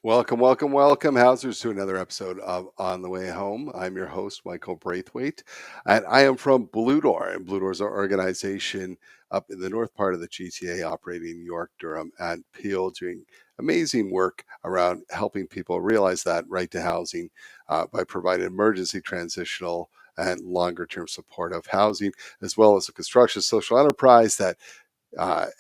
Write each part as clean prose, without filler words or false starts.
Welcome, welcome, welcome, Housers, to another episode of On the Way Home. I'm your host, Michael Braithwaite, and I am from Blue Door. And Blue Door is our organization up in the north part of the GTA, operating in York, Durham, and Peel, doing amazing work around helping people realize that right to housing by providing emergency, transitional, and longer term support of housing, as well as a construction social enterprise that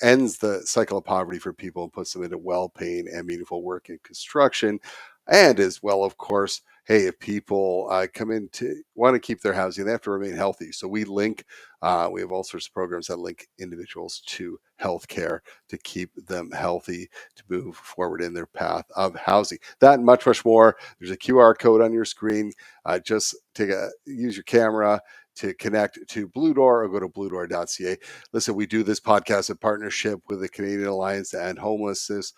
ends the cycle of poverty for people and puts them into well-paying and meaningful work in construction. And as well, of course, hey, if people come in to want to keep their housing, they have to remain healthy. So we have all sorts of programs that link individuals to healthcare to keep them healthy, to move forward in their path of housing. That and much, much more. There's a QR code on your screen. Just use your camera to connect to Blue Door or go to bluedoor.ca. Listen, we do this podcast in partnership with the Canadian Alliance to End Homelessness,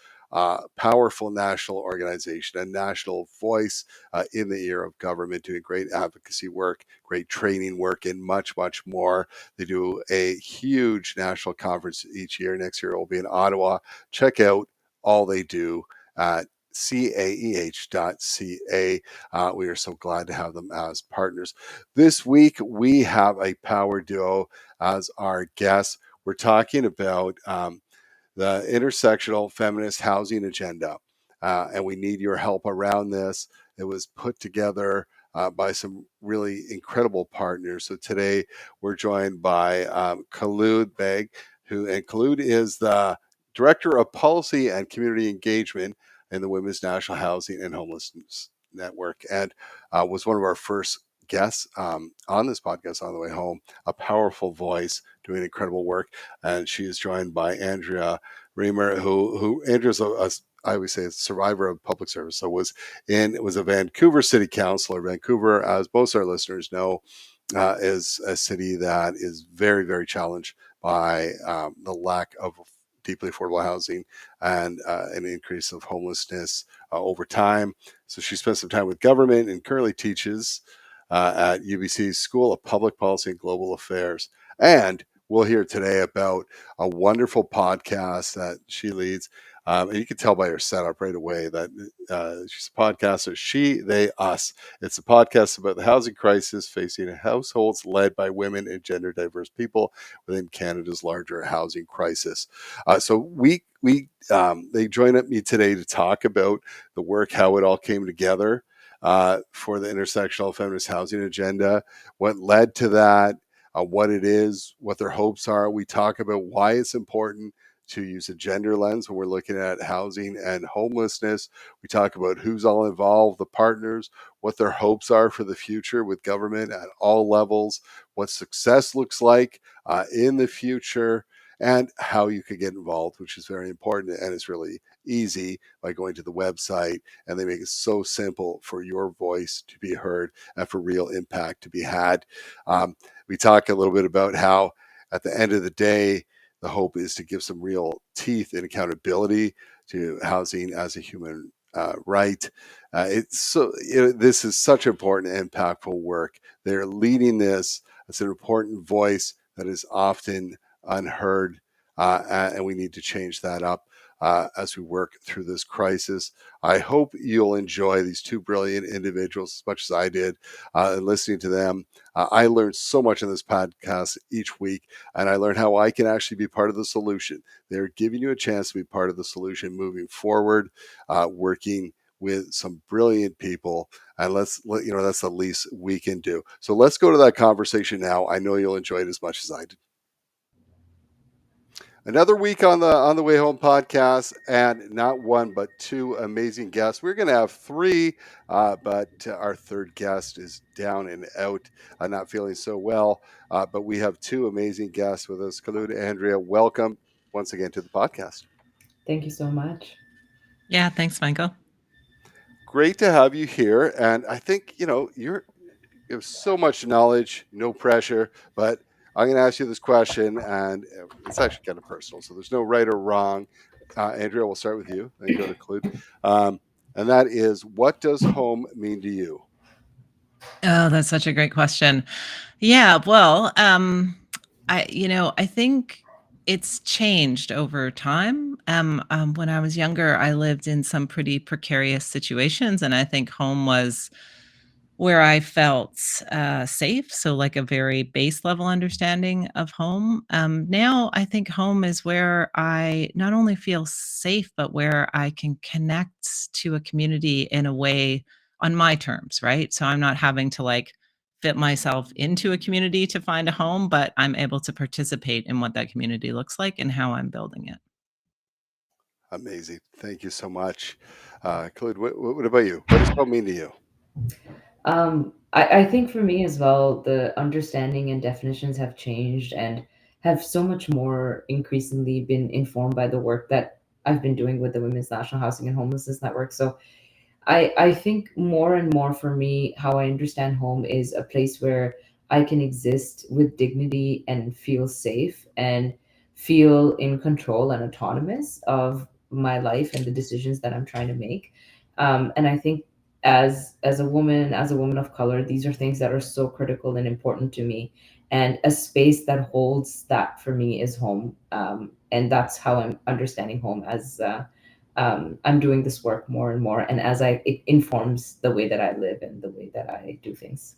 powerful national organization, a national voice in the ear of government, doing great advocacy work, great training work, and much, much more. They do a huge national conference each year. Next year it will be in Ottawa. Check out all they do at caeh.ca. We are so glad to have them as partners. This week, we have a power duo as our guests. We're talking about the Intersectional Feminist Housing Agenda, and we need your help around this. It was put together by some really incredible partners. So today, we're joined by Khulud Baig, and Khulud is the Director of Policy and Community Engagement in the Women's National Housing and Homelessness Network, and was one of our first guests on this podcast on the way home. A powerful voice doing incredible work, and she is joined by Andrea Reimer, who Andrea's I always say a survivor of public service. So was a Vancouver City Councilor. Vancouver, as most of our listeners know, is a city that is very, very challenged by the lack of deeply affordable housing and an increase of homelessness over time. So she spent some time with government and currently teaches at UBC's School of Public Policy and Global Affairs. And we'll hear today about a wonderful podcast that she leads. And you can tell by her setup right away that she's a podcaster. She, they, us. It's a podcast about the housing crisis facing households led by women and gender diverse people within Canada's larger housing crisis. So they join me today to talk about the work, how it all came together for the Intersectional Feminist Housing Agenda, what led to that, what it is, what their hopes are. We talk about why it's important to use a gender lens when we're looking at housing and homelessness. We talk about who's all involved, the partners, what their hopes are for the future with government at all levels, what success looks like in the future, and how you could get involved, which is very important. And it's really easy by going to the website, and they make it so simple for your voice to be heard and for real impact to be had. We talk a little bit about how at the end of the day, the hope is to give some real teeth and accountability to housing as a human right. This is such important, impactful work. They're leading this. It's an important voice that is often unheard, and we need to change that up as we work through this crisis. I hope you'll enjoy these two brilliant individuals as much as I did listening to them. I learned so much in this podcast each week, and I learned how I can actually be part of the solution. They're giving you a chance to be part of the solution moving forward, working with some brilliant people, and that's the least we can do. So let's go to that conversation now. I know you'll enjoy it as much as I did. Another week on the Way Home podcast, and not one but two amazing guests. We're going to have three, but our third guest is down and out, not feeling so well. But we have two amazing guests with us. Khulud, Andrea, welcome once again to the podcast. Thank you so much. Yeah, thanks, Michael. Great to have you here, and I think you have so much knowledge, no pressure, but I'm going to ask you this question, and it's actually kind of personal, so there's no right or wrong. Andrea, we'll start with you, then go to Khulud. And that is, what does home mean to you? Oh, that's such a great question. Yeah, well, I think it's changed over time. When I was younger, I lived in some pretty precarious situations, and I think home was where I felt safe. So, like a very base level understanding of home. Now, I think home is where I not only feel safe, but where I can connect to a community in a way on my terms, right? So, I'm not having to like fit myself into a community to find a home, but I'm able to participate in what that community looks like and how I'm building it. Amazing. Thank you so much. Khulud, what about you? What does home mean to you? I think for me as well, the understanding and definitions have changed and have so much more increasingly been informed by the work that I've been doing with the Women's National Housing and Homelessness Network. So I think more and more for me, how I understand home is a place where I can exist with dignity and feel safe and feel in control and autonomous of my life and the decisions that I'm trying to make. And I think as a woman of color, these are things that are so critical and important to me. And a space that holds that for me is home. And that's how I'm understanding home as I'm doing this work more and more, and it informs the way that I live and the way that I do things.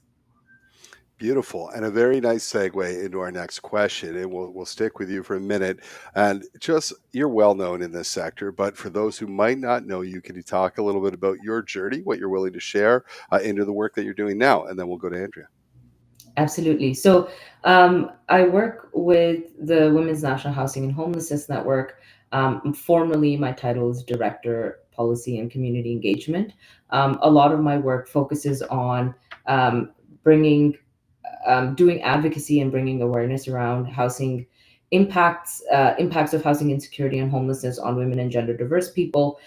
Beautiful, and a very nice segue into our next question. And we'll stick with you for a minute. And just you're well known in this sector, but for those who might not know you, can you talk a little bit about your journey, what you're willing to share into the work that you're doing now, and then we'll go to Andrea. Absolutely. So I work with the Women's National Housing and Homelessness Network. Formally, my title is Director, Policy and Community Engagement. A lot of my work focuses on bringing doing advocacy and bringing awareness around housing impacts of housing insecurity and homelessness on women and gender diverse people,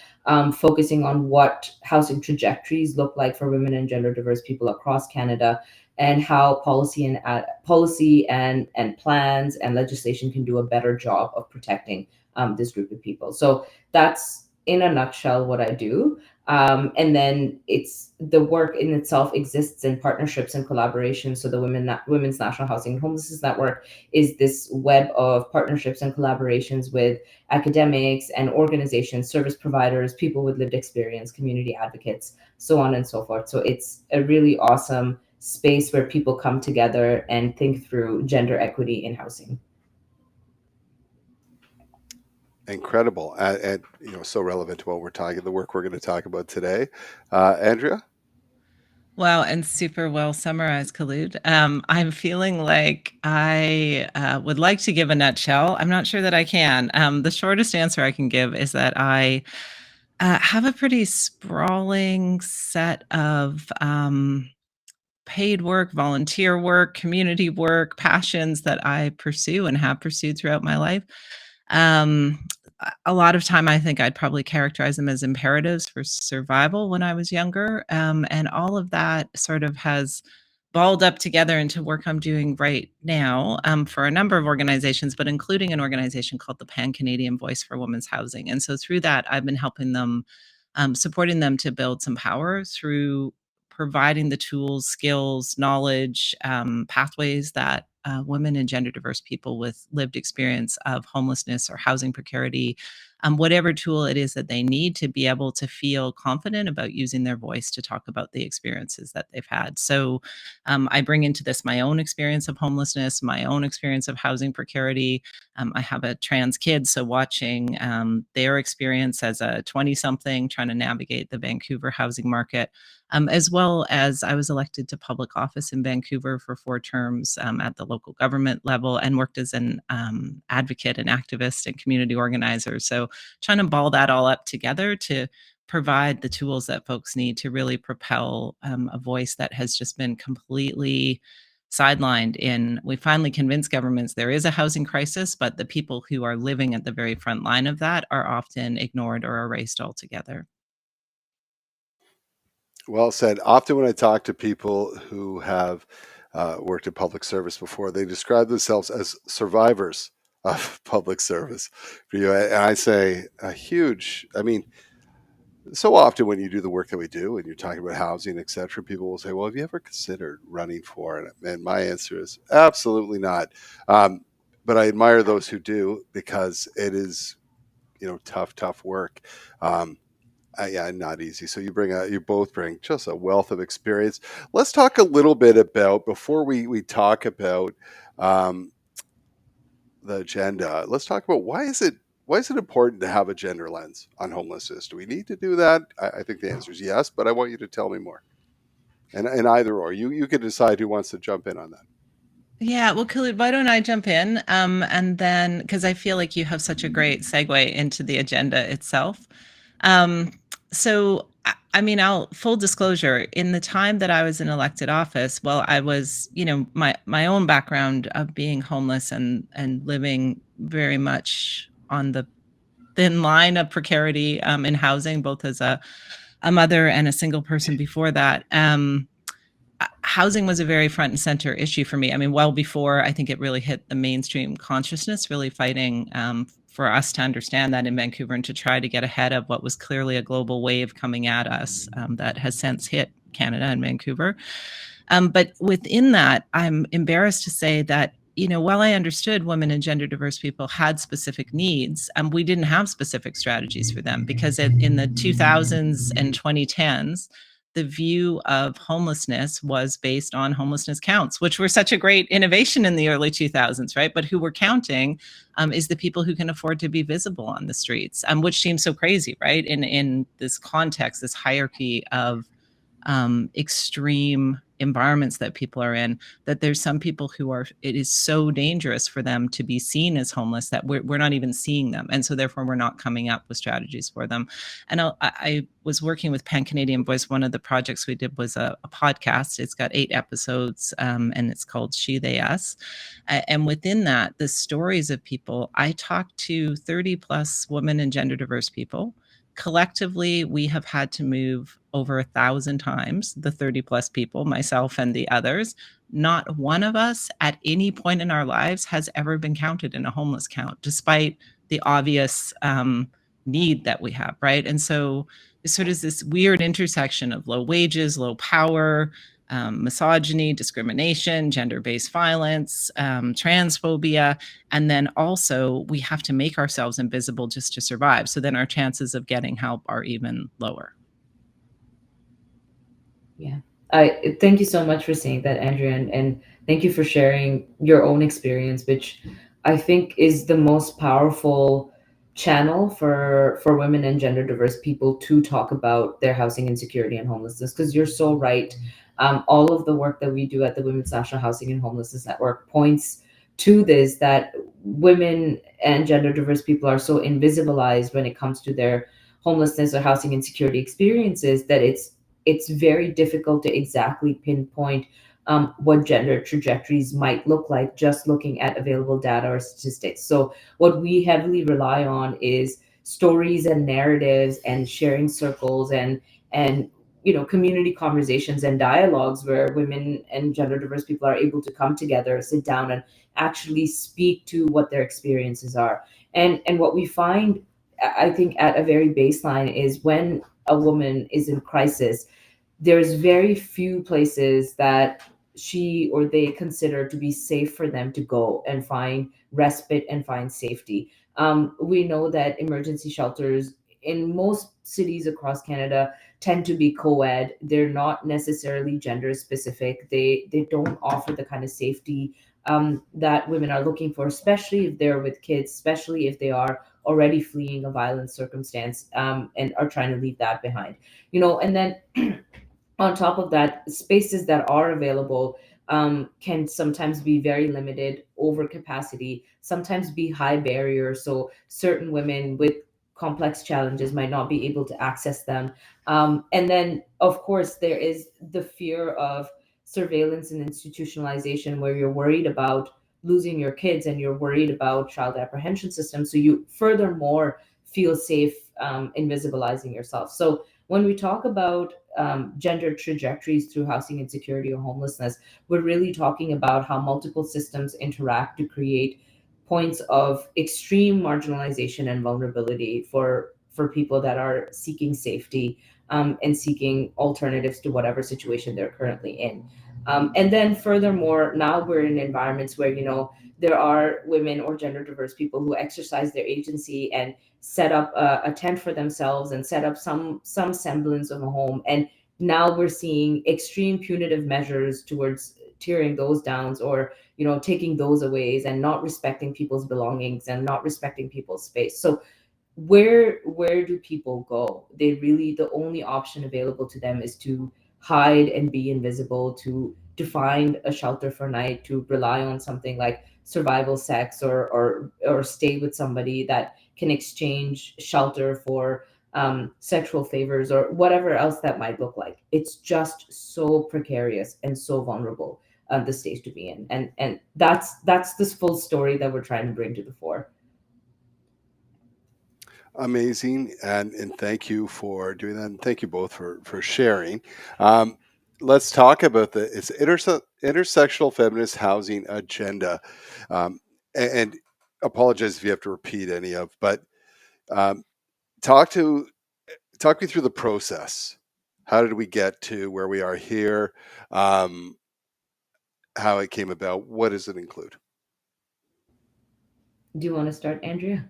focusing on what housing trajectories look like for women and gender diverse people across Canada, and how policy and plans and legislation can do a better job of protecting this group of people. So that's in a nutshell what I do. And then it's the work in itself exists in partnerships and collaborations. So the Women's National Housing and Homelessness Network is this web of partnerships and collaborations with academics and organizations, service providers, people with lived experience, community advocates, so on and so forth. So it's a really awesome space where people come together and think through gender equity in housing. Incredible, and so relevant to what we're talking, the work we're going to talk about today. Andrea. Wow, and super well summarized, Khulud. I'm feeling like I would like to give a nutshell. I'm not sure that I can. The shortest answer I can give is that I have a pretty sprawling set of paid work, volunteer work, community work, passions that I pursue and have pursued throughout my life. Um, a lot of time, I think I'd probably characterize them as imperatives for survival when I was younger. And all of that sort of has balled up together into work I'm doing right now for a number of organizations, but including an organization called the Pan Canadian Voice for Women's Housing. And so through that, I've been helping them, supporting them to build some power through providing the tools, skills, knowledge, pathways that women and gender diverse people with lived experience of homelessness or housing precarity, whatever tool it is that they need to be able to feel confident about using their voice to talk about the experiences that they've had. So I bring into this my own experience of homelessness, my own experience of housing precarity. I have a trans kid, so watching their experience as a 20 something trying to navigate the Vancouver housing market, as well as I was elected to public office in Vancouver for 4 terms at the local government level and worked as an advocate and activist and community organizer. So trying to ball that all up together to provide the tools that folks need to really propel a voice that has just been completely sidelined in. We finally convinced governments there is a housing crisis, but the people who are living at the very front line of that are often ignored or erased altogether. Well said. Often when I talk to people who have worked in public service before, they describe themselves as survivors of public service. And I say a huge, I mean, so often when you do the work that we do and you're talking about housing, et cetera, people will say, well, have you ever considered running for it? And my answer is absolutely not. Um, but I admire those who do, because it is, tough work. Yeah, not easy. So you both bring just a wealth of experience. Let's talk a little bit about, before we talk about um, the agenda. Let's talk about why is it important to have a gender lens on homelessness? Do we need to do that? I think the answer is yes, but I want you to tell me more. And either or, you can decide who wants to jump in on that. Yeah, well, Khulud, why don't I jump in? And then, because I feel like you have such a great segue into the agenda itself. Um, I mean, full disclosure, in the time that I was in elected office, well, I was, my own background of being homeless and living very much on the thin line of precarity in housing, both as a mother and a single person before that. Housing was a very front and center issue for me. I mean, well before I think it really hit the mainstream consciousness, really fighting for us to understand that in Vancouver and to try to get ahead of what was clearly a global wave coming at us that has since hit Canada and Vancouver. But within that, I'm embarrassed to say that, while I understood women and gender diverse people had specific needs, we didn't have specific strategies for them, because in the 2000s and 2010s, the view of homelessness was based on homelessness counts, which were such a great innovation in the early 2000s, right? But who we're counting is the people who can afford to be visible on the streets, which seems so crazy, right? In this context, this hierarchy of extreme environments that people are in, that there's some people it is so dangerous for them to be seen as homeless that we're not even seeing them. And so therefore we're not coming up with strategies for them. And I was working with Pan Canadian Voice. One of the projects we did was a podcast. It's got 8 episodes and it's called She, They, Us. And within that, the stories of people, I talked to 30 plus women and gender diverse people. Collectively, we have had to move over 1,000 times, the 30 plus people, myself and the others. Not one of us at any point in our lives has ever been counted in a homeless count, despite the obvious need that we have, right? And so it sort of is this weird intersection of low wages, low power, misogyny, discrimination, gender-based violence, transphobia, and then also we have to make ourselves invisible just to survive. So then our chances of getting help are even lower. Yeah. I thank you so much for saying that, Andrea, and thank you for sharing your own experience, which I think is the most powerful channel for women and gender diverse people to talk about their housing insecurity and homelessness. Because you're so right. All of the work that we do at the Women's National Housing and Homelessness Network points to this, that women and gender diverse people are so invisibilized when it comes to their homelessness or housing insecurity experiences, that it's very difficult to exactly pinpoint what gender trajectories might look like just looking at available data or statistics. So what we heavily rely on is stories and narratives and sharing circles and community conversations and dialogues where women and gender diverse people are able to come together, sit down, and actually speak to what their experiences are. And what we find, I think, at a very baseline, is when a woman is in crisis, there's very few places that she or they consider to be safe for them to go and find respite and find safety. We know that emergency shelters in most cities across Canada tend to be co-ed. They're not necessarily gender specific. They don't offer the kind of safety that women are looking for, especially if they're with kids, especially if they are already fleeing a violent circumstance and are trying to leave that behind. And then on top of that, spaces that are available can sometimes be very limited, over capacity, sometimes be high barriers. So certain women with complex challenges might not be able to access them. And then, of course, there is the fear of surveillance and institutionalization, where you're worried about losing your kids and you're worried about child apprehension systems. So you furthermore feel safe invisibilizing yourself. So when we talk about gender trajectories through housing insecurity or homelessness, we're really talking about how multiple systems interact to create points of extreme marginalization and vulnerability for people that are seeking safety and seeking alternatives to whatever situation they're currently in. And then furthermore, now we're in environments where, there are women or gender diverse people who exercise their agency and set up a tent for themselves and set up some semblance of a home. And now we're seeing extreme punitive measures towards tearing those down, or taking those away, and not respecting people's belongings and not respecting people's space. So where do people go? The only option available to them is to hide and be invisible, to find a shelter for night, to rely on something like survival sex, or stay with somebody that can exchange shelter for sexual favors, or whatever else that might look like. It's just so precarious and so vulnerable, the stage to be in. And that's this full story that we're trying to bring to the fore. Amazing, and thank you for doing that, and thank you both for sharing. Um, let's talk about it's intersectional feminist housing agenda, and apologize if you have to repeat any of, but um, talk to talk me through the process. How did we get to where we are here? Um, how it came about? What does it include? Do you want to start, Andrea?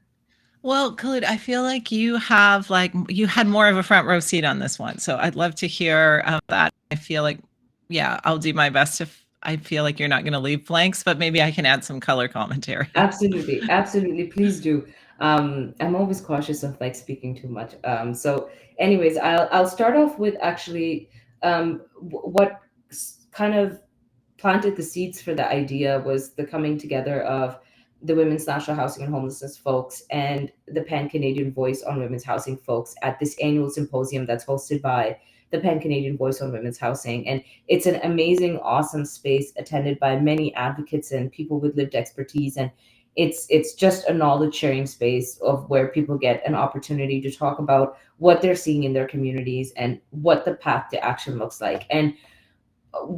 Well, Khulud, I feel like you had more of a front row seat on this one, so I'd love to hear that. I feel like, yeah, I'll do my best if I feel like you're not going to leave blanks, but maybe I can add some color commentary. Absolutely, please do. I'm always cautious of like speaking too much. So anyways, I'll start off with actually what kind of planted the seeds for the idea was the coming together of the Women's National Housing and Homelessness folks and the Pan Canadian Voice on Women's Housing folks at this annual symposium that's hosted by the Pan Canadian Voice on Women's Housing. And it's an amazing, awesome space attended by many advocates and people with lived expertise. And it's just a knowledge sharing space of where people get an opportunity to talk about what they're seeing in their communities and what the path to action looks like. And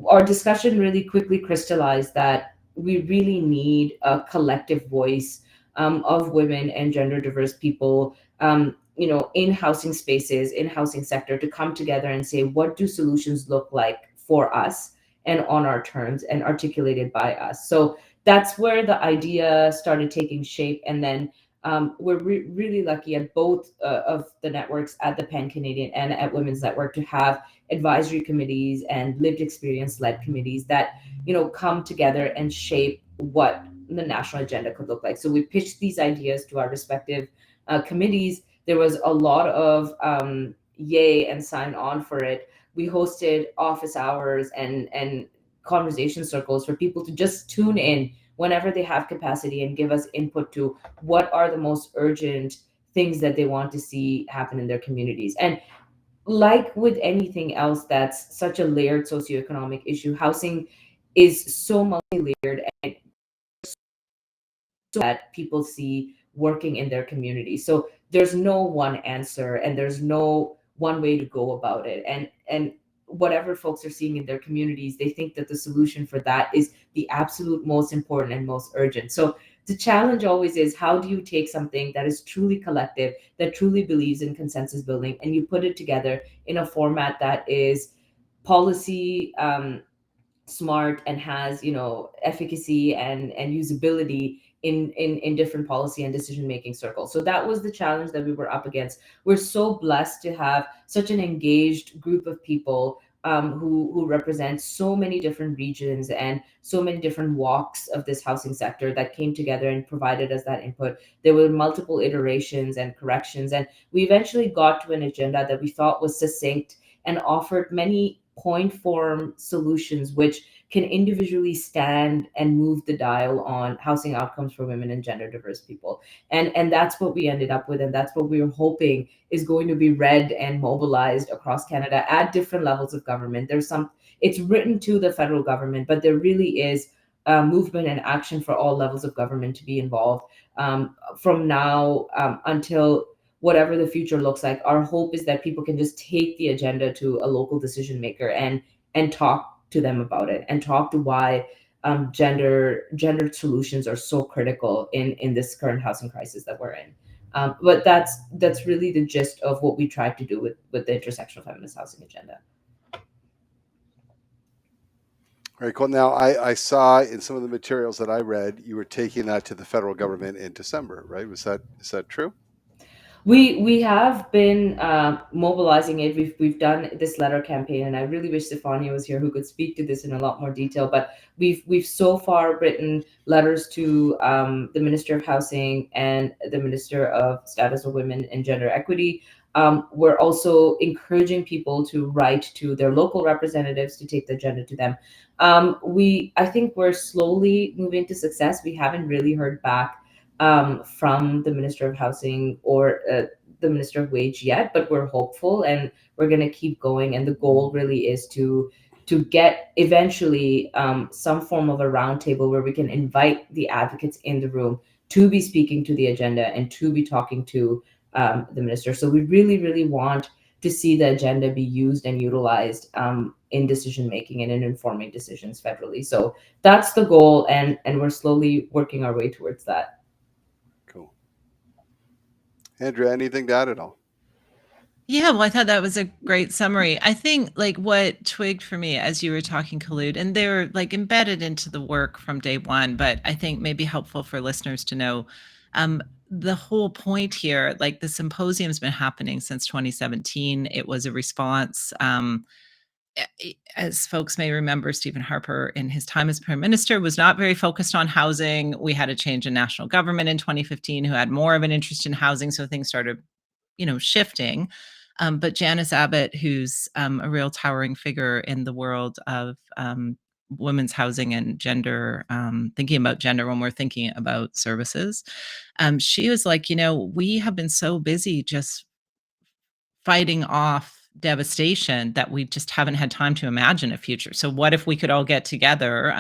our discussion really quickly crystallized that we really need a collective voice of women and gender diverse people, in housing spaces, in housing sector, to come together and say, what do solutions look like for us and on our terms and articulated by us? So that's where the idea started taking shape. And then we're really lucky at both of the networks, at the Pan Canadian and at Women's Network, to have advisory committees and lived experience led committees that come together and shape what the national agenda could look like. So we pitched these ideas to our respective committees. There was a lot of yay and sign on for it. We hosted office hours and conversation circles for people to just tune in whenever they have capacity and give us input to what are the most urgent things that they want to see happen in their communities. And like with anything else that's such a layered socioeconomic issue, housing is so multi-layered, and so that people see working in their community. So there's no one answer and there's no one way to go about it. And whatever folks are seeing in their communities, they think that the solution for that is the absolute most important and most urgent. So the challenge always is, how do you take something that is truly collective, that truly believes in consensus building, and you put it together in a format that is policy smart and has efficacy and usability in different policy and decision making circles. So that was the challenge that we were up against. We're so blessed to have such an engaged group of people who represent so many different regions and so many different walks of this housing sector that came together and provided us that input. There were multiple iterations and corrections, and we eventually got to an agenda that we thought was succinct and offered many point form solutions which can individually stand and move the dial on housing outcomes for women and gender diverse people. And that's what we ended up with, and that's what we were hoping is going to be read and mobilized across Canada at different levels of government. It's written to the federal government, but there really is movement and action for all levels of government to be involved from now until whatever the future looks like. Our hope is that people can just take the agenda to a local decision maker and talk to them about it, and talk to why gendered solutions are so critical in this current housing crisis that we're in. But that's really the gist of what we tried to do with the intersectional feminist housing agenda. Very cool. Now, I saw in some of the materials that I read, you were taking that to the federal government in December, right? Is that true? We have been mobilizing it. We've done this letter campaign, and I really wish Stefania was here who could speak to this in a lot more detail. But we've so far written letters to the Minister of Housing and the Minister of Status of Women and Gender Equity. We're also encouraging people to write to their local representatives to take the agenda to them. I think we're slowly moving to success. We haven't really heard back from the Minister of Housing or the Minister of Wage yet, but we're hopeful and we're going to keep going. And the goal really is to get eventually some form of a roundtable where we can invite the advocates in the room to be speaking to the agenda and to be talking to the minister. So we really, really want to see the agenda be used and utilized in decision making and in informing decisions federally. So that's the goal, and we're slowly working our way towards that. Cool. Andrea, anything to add at all? Yeah, well, I thought that was a great summary. I think like what twigged for me as you were talking, Khulud, and they're like embedded into the work from day one, but I think maybe helpful for listeners to know the whole point here, like the symposium's been happening since 2017. It was a response. As folks may remember, Stephen Harper, in his time as prime minister, was not very focused on housing. We had a change in national government in 2015 who had more of an interest in housing. So things started, shifting. But Janice Abbott, who's a real towering figure in the world of women's housing and gender, thinking about gender when we're thinking about services, she was like, we have been so busy just fighting off devastation that we just haven't had time to imagine a future. So what if we could all get together,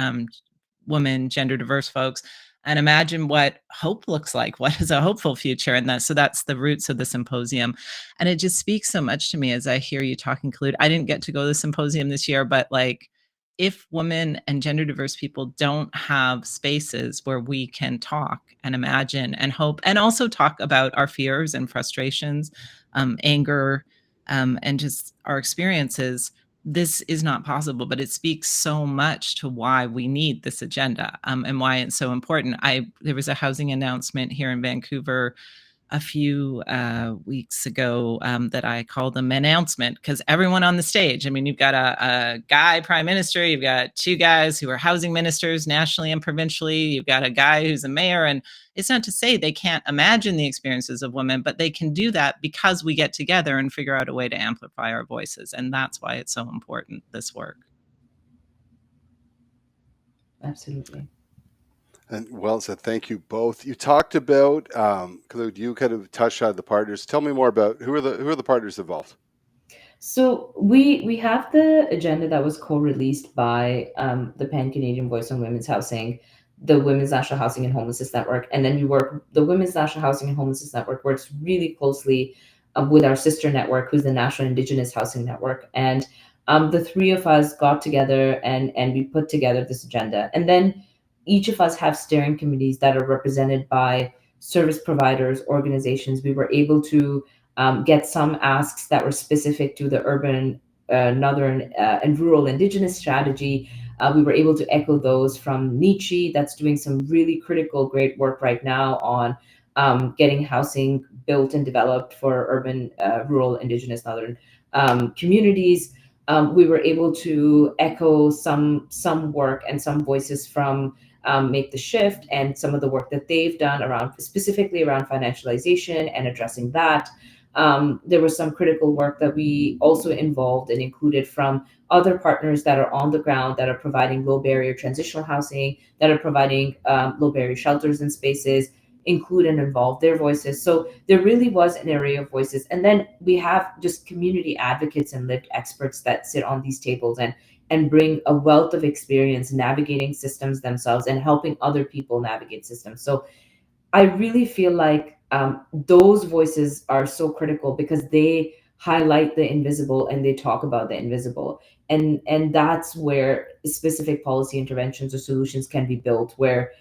women, gender diverse folks, and imagine what hope looks like? What is a hopeful future? And so that's the roots of the symposium. And it just speaks so much to me as I hear you talking, Khulud. I didn't get to go to the symposium this year, but like, if women and gender diverse people don't have spaces where we can talk and imagine and hope, and also talk about our fears and frustrations, anger, and just our experiences, this is not possible. But it speaks so much to why we need this agenda, and why it's so important. There was a housing announcement here in Vancouver a few weeks ago that I called an announcement, because everyone on the stage, I mean, you've got a guy prime minister, you've got two guys who are housing ministers nationally and provincially, you've got a guy who's a mayor, and it's not to say they can't imagine the experiences of women, but they can do that because we get together and figure out a way to amplify our voices. And that's why it's so important, this work. Absolutely. And well said. Thank you both. You talked about Khulud, you kind of touched on the partners. Tell me more about who are the partners involved. So we have the agenda that was co-released by the Pan Canadian Voice on Women's Housing, the Women's National Housing and Homelessness Network, and then the Women's National Housing and Homelessness Network works really closely with our sister network, who's the National Indigenous Housing Network, and the three of us got together and we put together this agenda, and then each of us have steering committees that are represented by service providers, organizations. We were able to get some asks that were specific to the urban, northern, and rural Indigenous strategy. We were able to echo those from Nietzsche, that's doing some really critical, great work right now on getting housing built and developed for urban, rural, Indigenous, northern communities. We were able to echo some work and some voices from Make the Shift and some of the work that they've done specifically around financialization and addressing that. There was some critical work that we also involved and included from other partners that are on the ground, that are providing low barrier transitional housing, that are providing low barrier shelters and spaces, include and involve their voices. So there really was an array of voices. And then we have just community advocates and lived experts that sit on these tables and bring a wealth of experience navigating systems themselves and helping other people navigate systems. So I really feel like those voices are so critical because they highlight the invisible and they talk about the invisible. And that's where specific policy interventions or solutions can be built, where,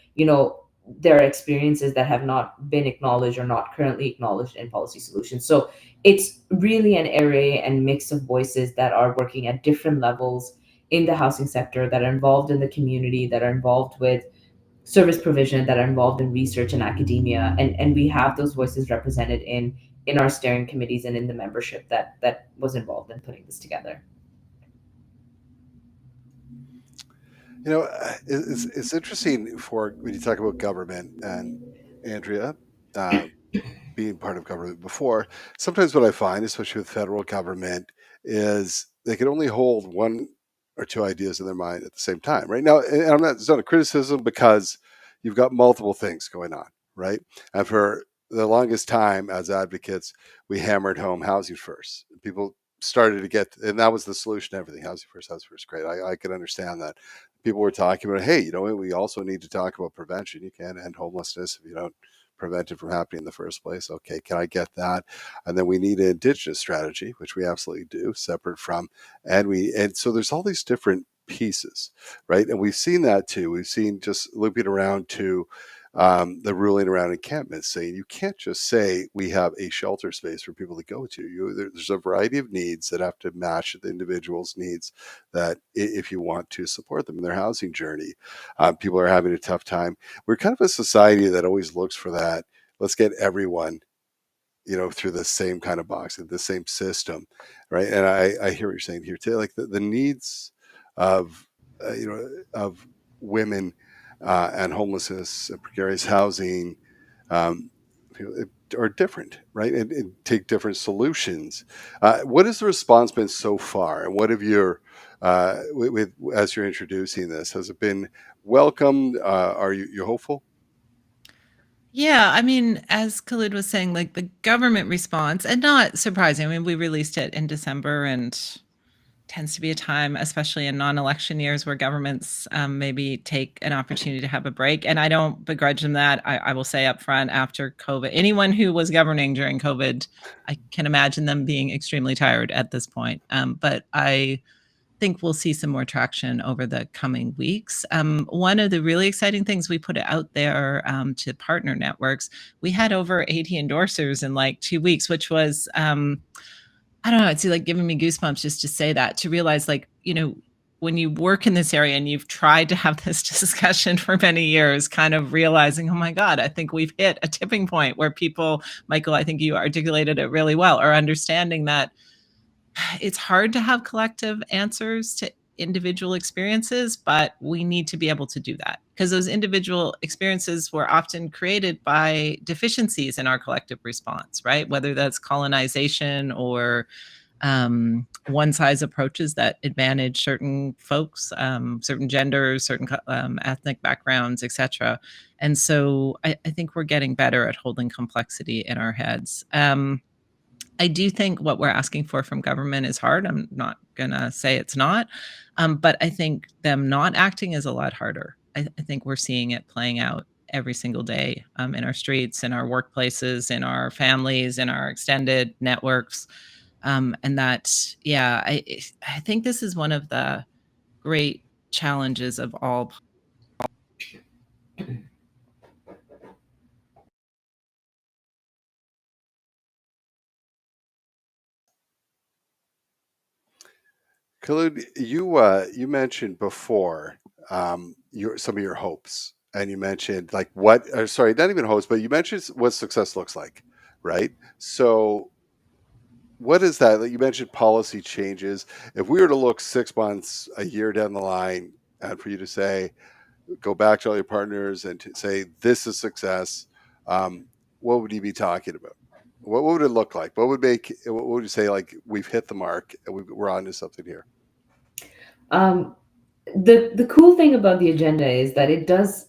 there are experiences that have not been acknowledged or not currently acknowledged in policy solutions. So it's really an array and mix of voices that are working at different levels in the housing sector, that are involved in the community, that are involved with service provision, that are involved in research and academia, and we have those voices represented in our steering committees and in the membership that was involved in putting this together. You know, it's interesting for when you talk about government and Andrea. Uh, being part of government before, sometimes what I find, especially with federal government, is they can only hold one or two ideas in their mind at the same time. Right now, and I'm not, it's not a criticism because you've got multiple things going on, right? And for the longest time, as advocates, we hammered home housing first. People started to get, and that was the solution to everything. Housing first, great. I could understand that. People were talking about, hey, you know, we also need to talk about prevention. You can't end homelessness if you don't prevent it from happening in the first place. Okay, can I get that? And then we need an Indigenous strategy, which we absolutely do, separate from, and so there's all these different pieces, right? And we've seen that too. We've seen, just looping around to the ruling around encampments, saying you can't just say we have a shelter space for people to go to. There's a variety of needs that have to match the individual's needs, that if you want to support them in their housing journey. People are having a tough time. We're kind of a society that always looks for that. Let's get everyone, you know, through the same kind of box, the same system, right? And I hear what you're saying here too, like the needs of you know, of women and homelessness and precarious housing, um, are different, right? And take different solutions. What has the response been so far, and what have your with as you're introducing this, has it been welcomed? Are you hopeful? Yeah, I mean, as Khalid was saying, like the government response, and not surprising. I mean, we released it in December, and tends to be a time, especially in non-election years, where governments maybe take an opportunity to have a break. And I don't begrudge them that. I will say up front, after COVID, anyone who was governing during COVID, I can imagine them being extremely tired at this point. But I think we'll see some more traction over the coming weeks. One of the really exciting things we put out there to partner networks, we had over 80 endorsers in like 2 weeks, which was I don't know, it's like giving me goosebumps just to say that, to realize, like, you know, when you work in this area and you've tried to have this discussion for many years, kind of realizing, oh my God, I think we've hit a tipping point where people, Michael, I think you articulated it really well, are understanding that it's hard to have collective answers to individual experiences, but we need to be able to do that, because those individual experiences were often created by deficiencies in our collective response, right? Whether that's colonization or one size approaches that advantage certain folks, certain genders, certain ethnic backgrounds, etc. And so I think we're getting better at holding complexity in our heads. I do think what we're asking for from government is hard. I'm not gonna say it's not, but I think them not acting is a lot harder. I think we're seeing it playing out every single day, in our streets, in our workplaces, in our families, in our extended networks, and that, yeah, I think this is one of the great challenges of all. Khulud, you mentioned before your some of your hopes, and you mentioned like what, or sorry, not even hopes, but you mentioned what success looks like, right? So what is that? Like you mentioned policy changes. If we were to look 6 months, a year down the line, and for you to say, go back to all your partners and to say this is success, um, what would you be talking about? What would it look like? What would make? What would you say? Like we've hit the mark and we're on to something here. Um, the cool thing about the agenda is that it does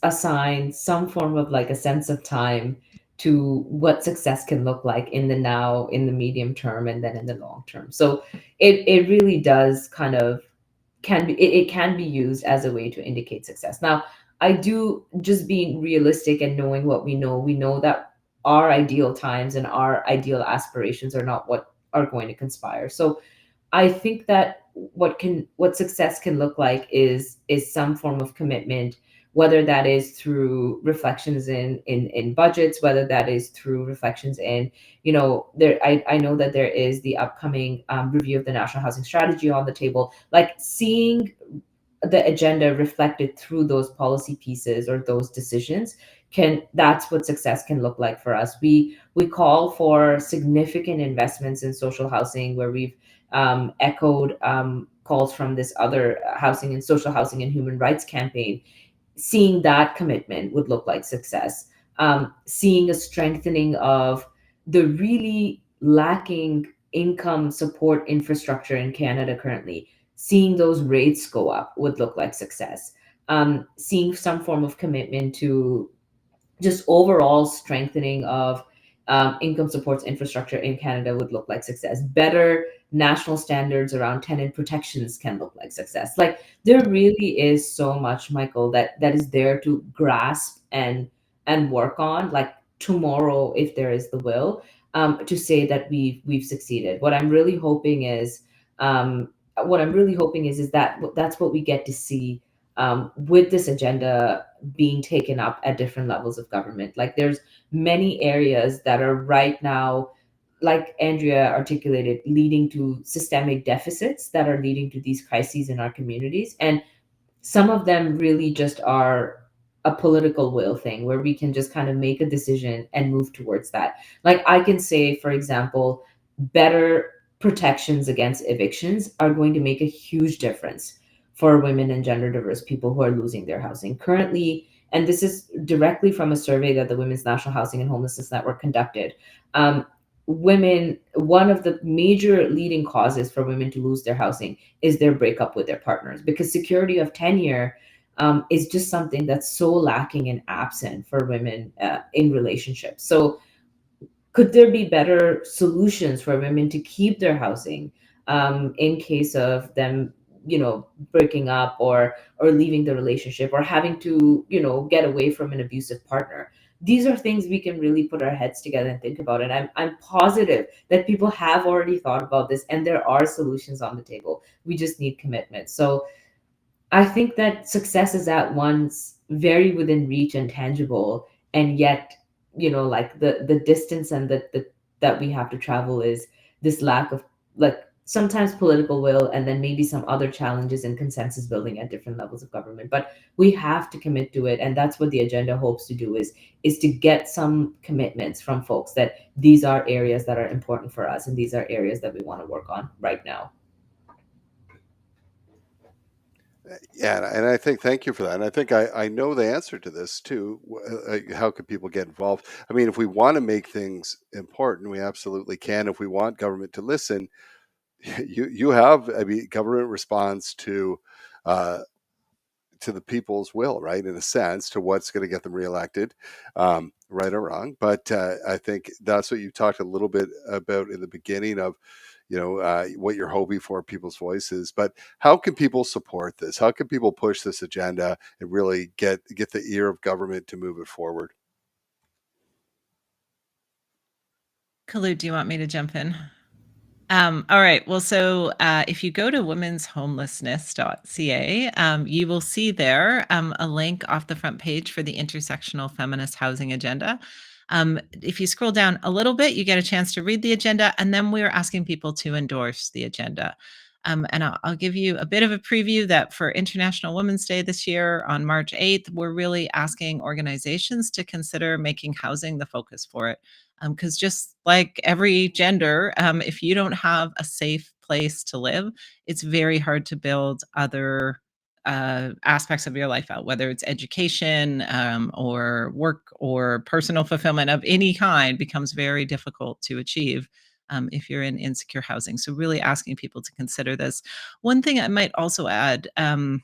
assign some form of like a sense of time to what success can look like in the now, in the medium term, and then in the long term. So it really does kind of it can be used as a way to indicate success. Now, I do, just being realistic and knowing what we know that our ideal times and our ideal aspirations are not what are going to conspire. So I think that what success can look like is some form of commitment whether that is through reflections in budgets, whether that is through reflections in, I know that there is the upcoming review of the National Housing Strategy on the table, like seeing the agenda reflected through those policy pieces or those decisions, that's what success can look like for us. We call for significant investments in social housing, where we've echoed calls from this other housing and social housing and human rights campaign. Seeing that commitment would look like success. Seeing a strengthening of the really lacking income support infrastructure in Canada currently, seeing those rates go up would look like success. Seeing some form of commitment to just overall strengthening of income supports infrastructure in Canada would look like success. Better national standards around tenant protections can look like success. Like, there really is so much, Michael, that is there to grasp and work on. Like, tomorrow, if there is the will, to say that we've succeeded. What I'm really hoping is that that's what we get to see with this agenda being taken up at different levels of government. Like, there's many areas that are right now, like Andrea articulated, leading to systemic deficits that are leading to these crises in our communities. And some of them really just are a political will thing, where we can just kind of make a decision and move towards that. Like, I can say, for example, better protections against evictions are going to make a huge difference for women and gender diverse people who are losing their housing currently. And this is directly from a survey that the Women's National Housing and Homelessness Network conducted. Women, one of the major leading causes for women to lose their housing is their breakup with their partners, because security of tenure is just something that's so lacking and absent for women in relationships. So could there be better solutions for women to keep their housing in case of them, breaking up or leaving the relationship, or having to, get away from an abusive partner? These are things we can really put our heads together and think about. And I'm positive that people have already thought about this, and there are solutions on the table. We just need commitment. So I think that success is at once very within reach and tangible, and yet, like the distance and the that we have to travel is this lack of, like, sometimes political will, and then maybe some other challenges and consensus building at different levels of government. But we have to commit to it, and that's what the agenda hopes to do, is to get some commitments from folks that these are areas that are important for us, and these are areas that we want to work on right now. Yeah, and I think, thank you for that. And I think I know the answer to this too. How can people get involved? I mean, if we want to make things important, we absolutely can. If we want government to listen, you have, I mean, government responds uh, to the people's will, right? In a sense, to what's going to get them reelected, right or wrong. But I think that's what you talked a little bit about in the beginning of, what you're hoping for people's voices. But how can people support this? How can people push this agenda and really get the ear of government to move it forward? Khulud, do you want me to jump in? All right. Well, so if you go to womenshomelessness.ca, you will see there a link off the front page for the Intersectional Feminist Housing Agenda. If you scroll down a little bit, you get a chance to read the agenda, and then we're asking people to endorse the agenda. And I'll give you a bit of a preview that for International Women's Day this year on March 8th, we're really asking organizations to consider making housing the focus for it. Because just like every gender, if you don't have a safe place to live, it's very hard to build other aspects of your life out, whether it's education or work or personal fulfillment of any kind becomes very difficult to achieve if you're in insecure housing. So really asking people to consider this. One thing I might also add, and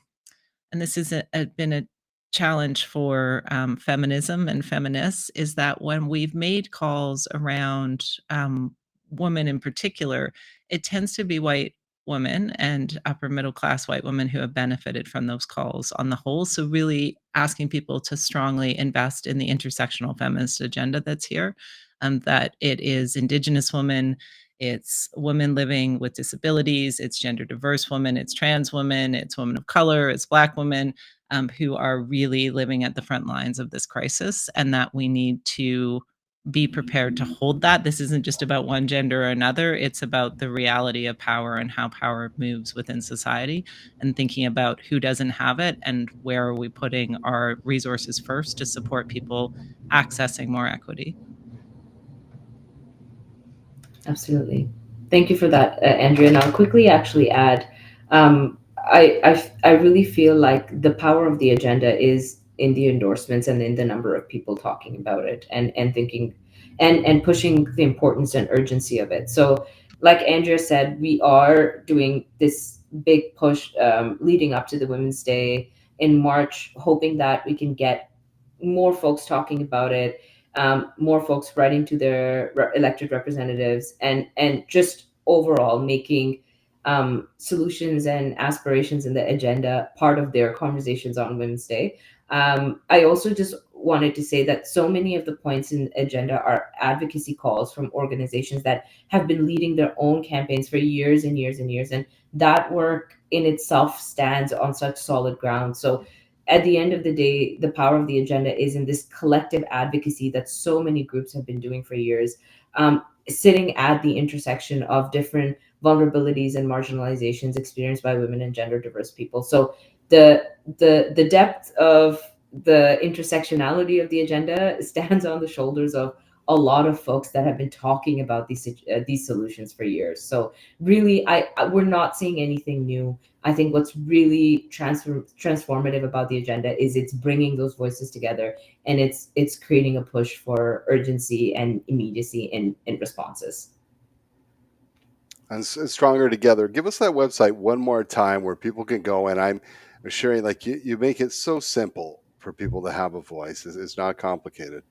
this has been a challenge for feminism and feminists, is that when we've made calls around women in particular, it tends to be white women and upper middle class white women who have benefited from those calls on the whole. So really asking people to strongly invest in the intersectional feminist agenda that's here, that it is Indigenous women, it's women living with disabilities, it's gender diverse women, it's trans women, it's women of color, it's Black women who are really living at the front lines of this crisis, and that we need to be prepared to hold that. This isn't just about one gender or another. It's about the reality of power and how power moves within society, and thinking about who doesn't have it and where are we putting our resources first to support people accessing more equity. Absolutely. Thank you for that, Andrea. And I'll quickly actually add, I really feel like the power of the agenda is in the endorsements and in the number of people talking about it and thinking and pushing the importance and urgency of it. So, like Andrea said, we are doing this big push leading up to the Women's Day in March, hoping that we can get more folks talking about it, more folks writing to their elected representatives, and just overall making solutions and aspirations in the agenda part of their conversations on Women's Day. I also just wanted to say that so many of the points in the agenda are advocacy calls from organizations that have been leading their own campaigns for years and years and years, and that work in itself stands on such solid ground. So at the end of the day, the power of the agenda is in this collective advocacy that so many groups have been doing for years, sitting at the intersection of different vulnerabilities and marginalizations experienced by women and gender diverse people. So the depth of the intersectionality of the agenda stands on the shoulders of a lot of folks that have been talking about these solutions for years. So really, we're not seeing anything new. I think what's really transformative about the agenda is it's bringing those voices together, and it's creating a push for urgency and immediacy in responses. And stronger together. Give us that website one more time where people can go. And I'm sharing, like, you make it so simple for people to have a voice. It's not complicated.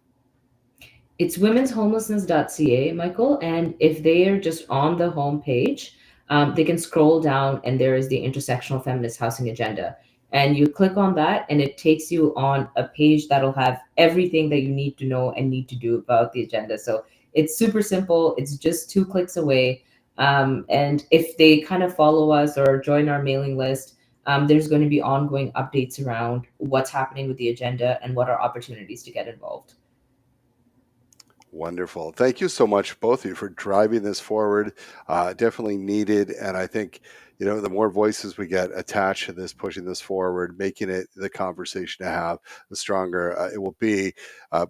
It's womenshomelessness.ca, Michael. And if they are just on the home page, they can scroll down and there is the Intersectional Feminist Housing Agenda. And you click on that, and it takes you on a page that'll have everything that you need to know and need to do about the agenda. So it's super simple. It's just 2 clicks away. And if they kind of follow us or join our mailing list, there's going to be ongoing updates around what's happening with the agenda and what are opportunities to get involved. Wonderful. Thank you so much, both of you, for driving this forward. Definitely needed. And I think, the more voices we get attached to this, pushing this forward, making it the conversation to have, the stronger it will be.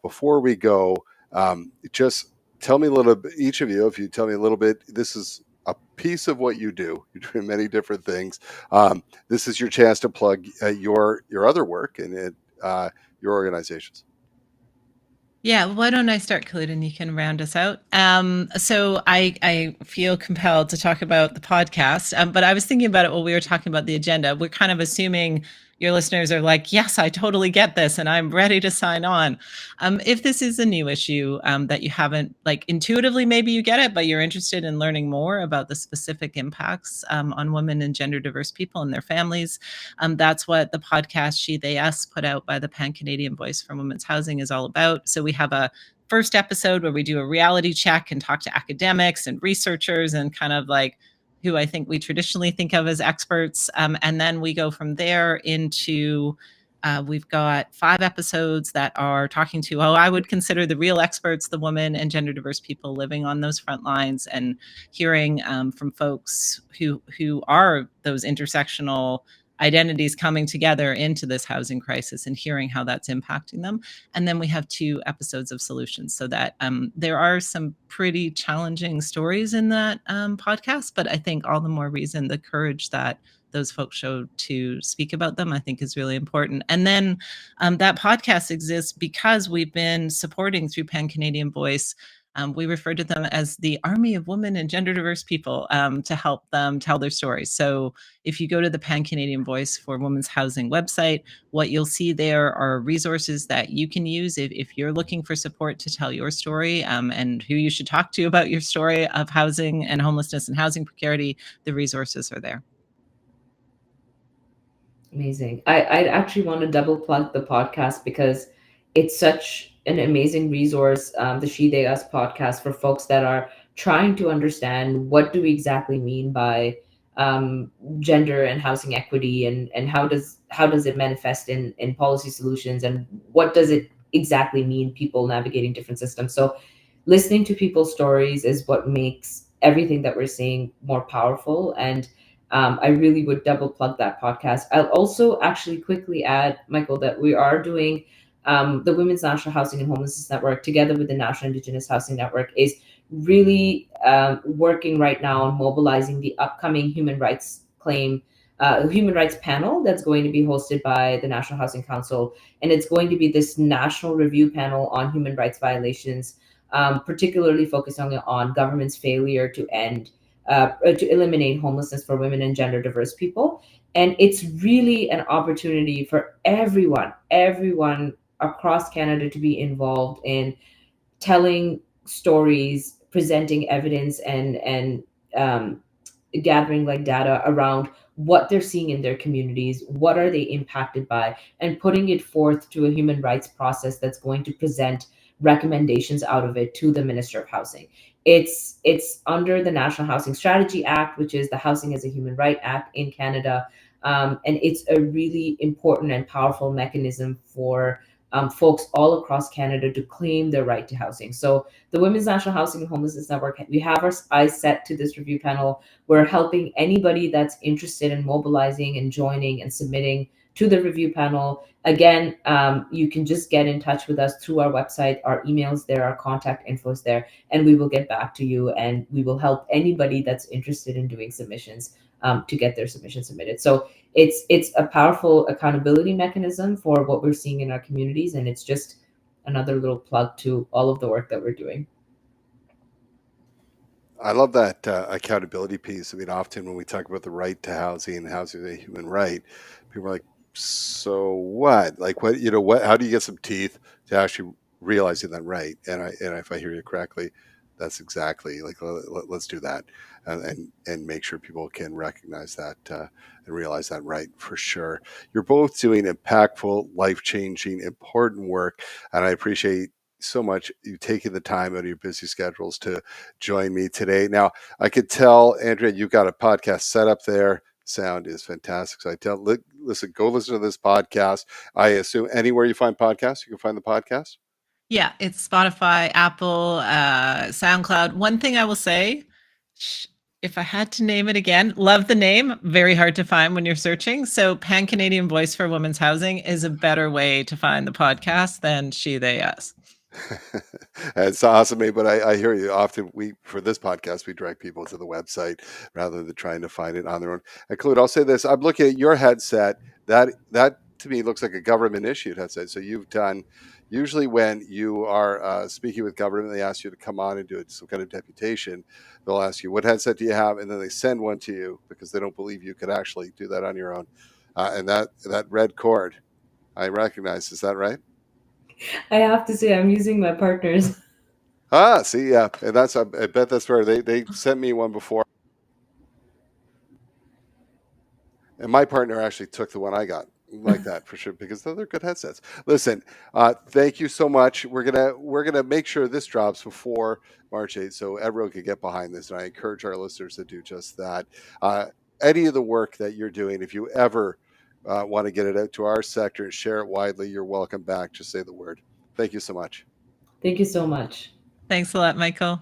Before we go, just tell me a little bit, each of you, if you tell me a little bit, this is a piece of what you do. You're doing many different things. This is your chance to plug your other work and your organizations. Yeah, why don't I start, Khulud, and you can round us out. So I feel compelled to talk about the podcast, but I was thinking about it while we were talking about the agenda. We're kind of assuming your listeners are like, yes, I totally get this, and I'm ready to sign on. If this is a new issue that you haven't, like, intuitively, maybe you get it, but you're interested in learning more about the specific impacts on women and gender diverse people and their families, that's what the podcast She, They, Us, put out by the Pan-Canadian Voice for Women's Housing is all about. So we have a first episode where we do a reality check and talk to academics and researchers and kind of like who I think we traditionally think of as experts. And then we go from there into we've got 5 episodes that are talking to, I would consider the real experts, the women and gender diverse people living on those front lines, and hearing from folks who are those intersectional identities coming together into this housing crisis and hearing how that's impacting them. And then we have 2 episodes of solutions, so that there are some pretty challenging stories in that podcast, but I think all the more reason the courage that those folks showed to speak about them, I think, is really important. And then that podcast exists because we've been supporting through Pan Canadian Voice. We refer to them as the army of women and gender diverse people to help them tell their stories. So if you go to the Pan Canadian Voice for Women's Housing website, what you'll see there are resources that you can use if you're looking for support to tell your story, and who you should talk to about your story of housing and homelessness and housing precarity. The resources are there. Amazing. I actually want to double plug the podcast because it's such an amazing resource, the She, They, Us podcast, for folks that are trying to understand what do we exactly mean by gender and housing equity, and how does it manifest in policy solutions, and what does it exactly mean people navigating different systems. So listening to people's stories is what makes everything that we're seeing more powerful. And I really would double plug that podcast. I'll also actually quickly add, Michael, that we are doing the Women's National Housing and Homelessness Network, together with the National Indigenous Housing Network, is really working right now on mobilizing the upcoming human rights panel that's going to be hosted by the National Housing Council. And it's going to be this national review panel on human rights violations, particularly focusing on government's failure to eliminate homelessness for women and gender diverse people. And it's really an opportunity for everyone across Canada to be involved in telling stories, presenting evidence, and um, gathering like data around what they're seeing in their communities, what are they impacted by, and putting it forth to a human rights process that's going to present recommendations out of it to the Minister of Housing. It's under the National Housing Strategy Act, which is the Housing as a Human Right Act in Canada. And it's a really important and powerful mechanism for folks all across Canada to claim their right to housing. So the Women's National Housing and Homelessness Network, we have our eyes set to this review panel. We're helping anybody that's interested in mobilizing and joining and submitting to the review panel. Again, you can just get in touch with us through our website. Our email's there, our contact info's there, and we will get back to you, and we will help anybody that's interested in doing submissions to get their submission submitted. So it's a powerful accountability mechanism for what we're seeing in our communities, and it's just another little plug to all of the work that we're doing. I love that accountability piece. I mean, often when we talk about the right to housing and housing is a human right, people are like, "So what? Like, what? You know, what? How do you get some teeth to actually realizing that right?" And if I hear you correctly, that's exactly like let's do that, and make sure people can recognize that and realize that right for sure. You're both doing impactful, life changing, important work, and I appreciate so much you taking the time out of your busy schedules to join me today. Now, I could tell, Andrea, you've got a podcast set up there. Sound is fantastic. So listen, go listen to this podcast. I assume anywhere you find podcasts, you can find the podcast. Yeah, it's Spotify, Apple, SoundCloud. One thing I will say, if I had to name it again, love the name. Very hard to find when you're searching. So, Pan Canadian Voice for Women's Housing is a better way to find the podcast than she, they, us. It's awesome, but I hear you. Often for this podcast, we direct people to the website rather than trying to find it on their own. And Khulud, I'll say this: I'm looking at your headset. That to me looks like a government issued headset. So you've done. Usually, when you are speaking with government, they ask you to come on and do some kind of deputation. They'll ask you, "What headset do you have?" And then they send one to you because they don't believe you could actually do that on your own. And that red cord, I recognize. Is that right? I have to say, I'm using my partner's. Ah, see, yeah, and I bet that's where they sent me one before, and my partner actually took the one I got like that for sure because they're good headsets. Listen, thank you so much. We're gonna make sure this drops before March 8th, so everyone can get behind this, and I encourage our listeners to do just that. Any of the work that you're doing, if you ever want to get it out to our sector and share it widely, you're welcome back. Just say the word. Thank you so much. Thank you so much. Thanks a lot, Michael.